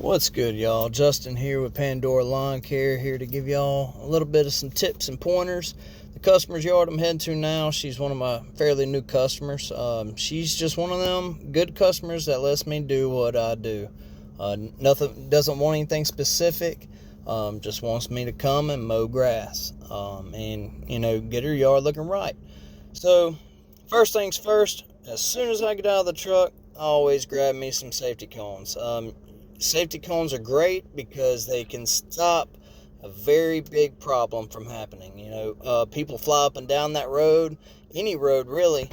What's good, y'all? Justin here with Pandora Lawncare, here to give y'all a little bit of some tips and pointers. The customer's yard I'm heading to now, she's one of my fairly new customers. She's just one of them good customers that lets me do what I do. Nothing, doesn't want anything specific, just wants me to come and mow grass, and get her yard looking right. So first things first, as soon as I get out of the truck, I always grab me some safety cones. Safety cones are great because they can stop a very big problem from happening. People fly up and down that road, any road really.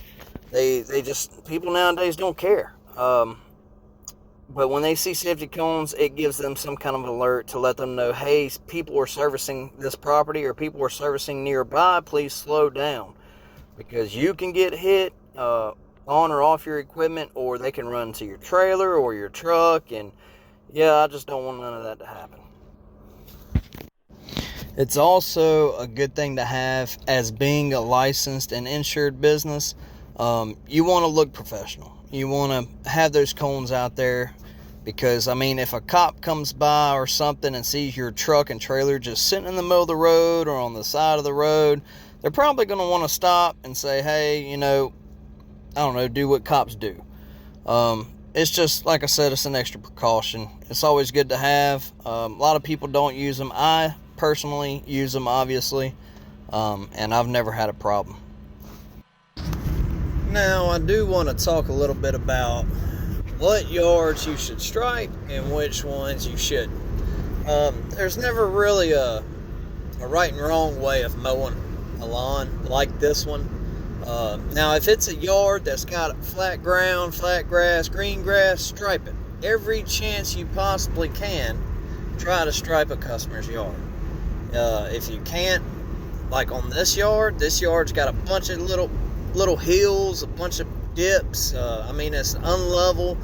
People nowadays don't care. But when they see safety cones, it gives them some kind of alert to let them know, hey, people are servicing this property or people are servicing nearby, please slow down. Because you can get hit on or off your equipment, or they can run to your trailer or your truck, and yeah, I just don't want none of that to happen. It's also a good thing to have as being a licensed and insured business. You want to look professional. You want to have those cones out there because, if a cop comes by or something and sees your truck and trailer just sitting in the middle of the road or on the side of the road, they're probably going to want to stop and say, hey, do what cops do. It's just, like I said, it's an extra precaution. It's always good to have. A lot of people don't use them. I personally use them, obviously, and I've never had a problem. Now, I do want to talk a little bit about what yards you should stripe and which ones you shouldn't. There's never really a right and wrong way of mowing a lawn like this one. Now, if it's a yard that's got flat ground, flat grass, green grass, stripe it. Every chance you possibly can, try to stripe a customer's yard. If you can't, like on this yard's got a bunch of little hills, a bunch of dips. It's unlevel.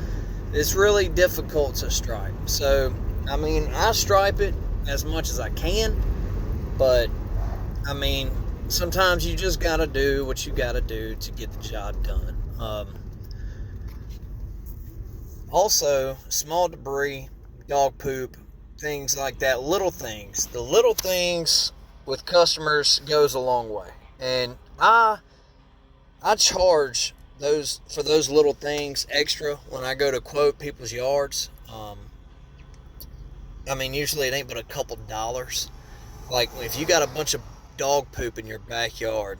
It's really difficult to stripe. So, I stripe it as much as I can, but sometimes you just gotta do what you gotta do to get the job done. Also, small debris, dog poop, things like that, little things. The little things with customers goes a long way. And I charge for those little things extra when I go to quote people's yards. Usually it ain't but a couple dollars. Like, if you got a bunch of dog poop in your backyard,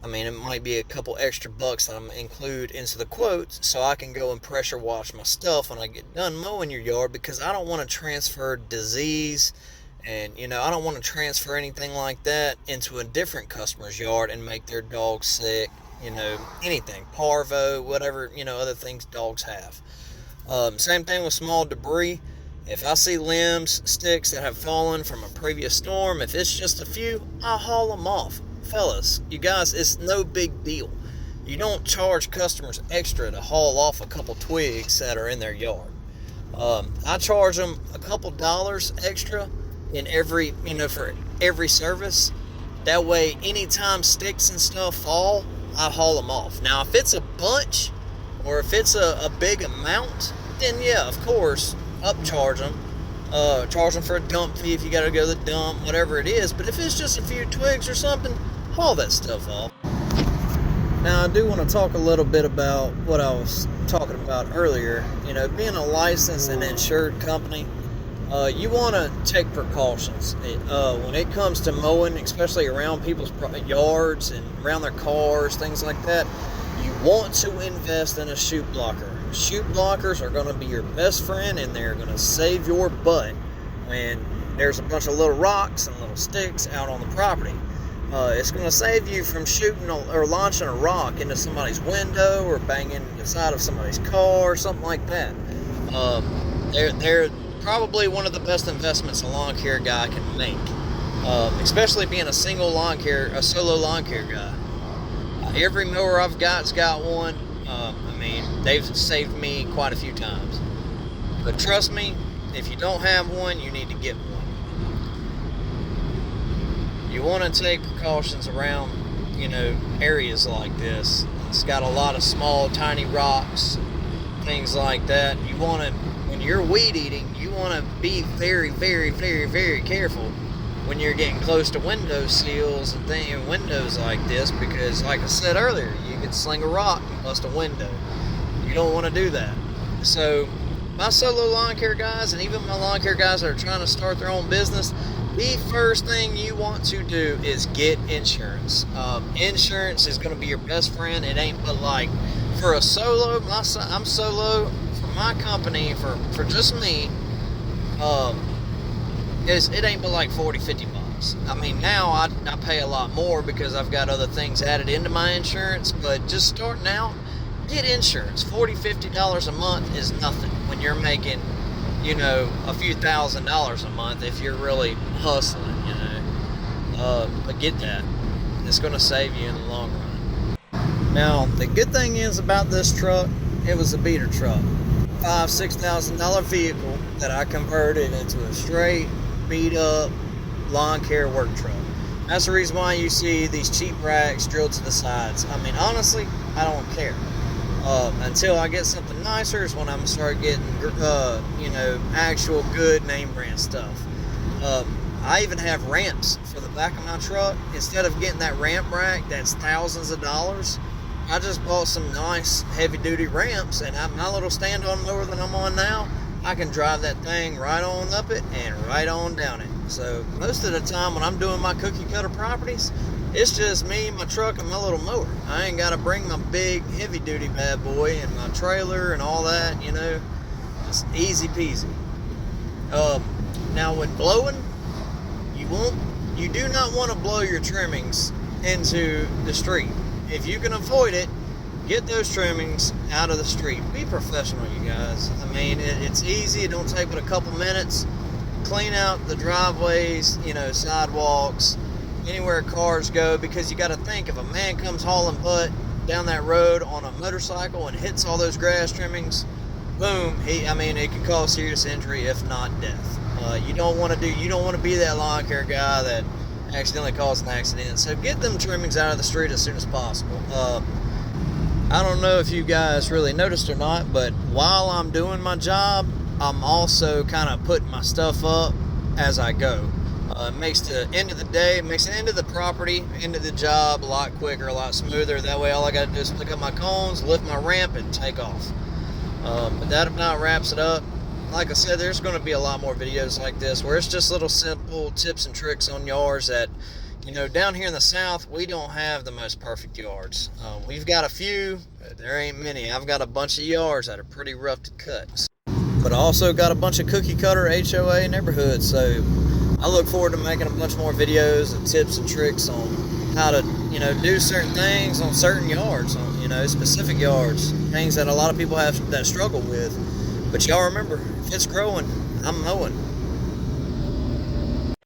it might be a couple extra bucks that I'm include into the quotes so I can go and pressure wash my stuff when I get done mowing your yard, because I don't want to transfer disease and I don't want to transfer anything like that into a different customer's yard and make their dog sick, anything, parvo, whatever, other things dogs have. Same thing with small debris. If I see limbs, sticks that have fallen from a previous storm, if it's just a few, I'll haul them off. Fellas, you guys, it's no big deal. You don't charge customers extra to haul off a couple twigs that are in their yard. I charge them a couple dollars extra in for every service. That way, anytime sticks and stuff fall, I haul them off. Now, if it's a bunch or if it's a big amount, then yeah, of course, upcharge them. Charge them for a dump fee if you gotta go to the dump, whatever it is. But if it's just a few twigs or something, haul that stuff off. Now, I do want to talk a little bit about what I was talking about earlier. Being a licensed and insured company, you want to take precautions. When it comes to mowing, especially around people's yards and around their cars, things like that, you want to invest in a chute blocker. Chute blockers are going to be your best friend, and they're going to save your butt when there's a bunch of little rocks and little sticks out on the property. It's going to save you from shooting or launching a rock into somebody's window or banging the side of somebody's car or something like that. They're probably one of the best investments a lawn care guy can make, especially being a solo lawn care guy. Every mower I've got's got one. They've saved me quite a few times. But trust me, if you don't have one, you need to get one. You want to take precautions around, areas like this. It's got a lot of small, tiny rocks, things like that. You want to when you're weed eating, you want to be very, very, very, very careful when you're getting close to window sills and windows like this, because like I said earlier, you could sling a rock and bust a window. You don't want to do that. So my solo lawn care guys, and even my lawn care guys that are trying to start their own business, the first thing you want to do is get insurance. Insurance is going to be your best friend. It ain't but like, for a solo, I'm solo for my company, for just me, it ain't but like 40-50 bucks. I mean, now I pay a lot more because I've got other things added into my insurance, but just starting out, get insurance. $40-50 a month is nothing when you're making, you know, a few $1,000s a month if you're really hustling, you know. But get that. It's going to save you in the long run. Now, the good thing is about this truck, it was a beater truck. $5,000-$6,000 vehicle that I converted into a straight beat up lawn care work truck. That's the reason why you see these cheap racks drilled to the sides. I mean, honestly, I don't care. Until I get something nicer is when I'm gonna start getting, you know, actual good name brand stuff. I even have ramps for the back of my truck. Instead of getting that ramp rack that's thousands of dollars, I just bought some nice heavy duty ramps, and my little stand-on mower that I'm on now, I can drive that thing right on up it and right on down it. So most of the time when I'm doing my cookie cutter properties, it's just me, my truck, and my little mower. I ain't got to bring my big heavy duty bad boy and my trailer and all that, you know. It's easy peasy. Now with blowing, you do not want to blow your trimmings into the street. If you can avoid it, get those trimmings out of the street. Be professional, you guys. I mean, it's easy. It don't take but a couple minutes. Clean out the driveways, you know, sidewalks, anywhere cars go, because you got to think, if a man comes hauling butt down that road on a motorcycle and hits all those grass trimmings, boom, it can cause serious injury, if not death. You don't want to be that lawn care guy that accidentally caused an accident. So get them trimmings out of the street as soon as possible. I don't know if you guys really noticed or not, but while I'm doing my job, I'm also kind of putting my stuff up as I go. It makes the end of the day, it makes the end of the property, end of the job a lot quicker, a lot smoother. That way all I got to do is pick up my cones, lift my ramp, and take off. But that about wraps it up. Like I said, there's going to be a lot more videos like this where it's just little simple tips and tricks on yards that, you know, down here in the South, we don't have the most perfect yards. We've got a few, but there ain't many. I've got a bunch of yards that are pretty rough to cut. But I also got a bunch of cookie cutter HOA neighborhoods, so I look forward to making a bunch more videos and tips and tricks on how to, you know, do certain things on certain yards, on, you know, specific yards, things that a lot of people have that struggle with. But y'all remember, if it's growing, I'm mowing.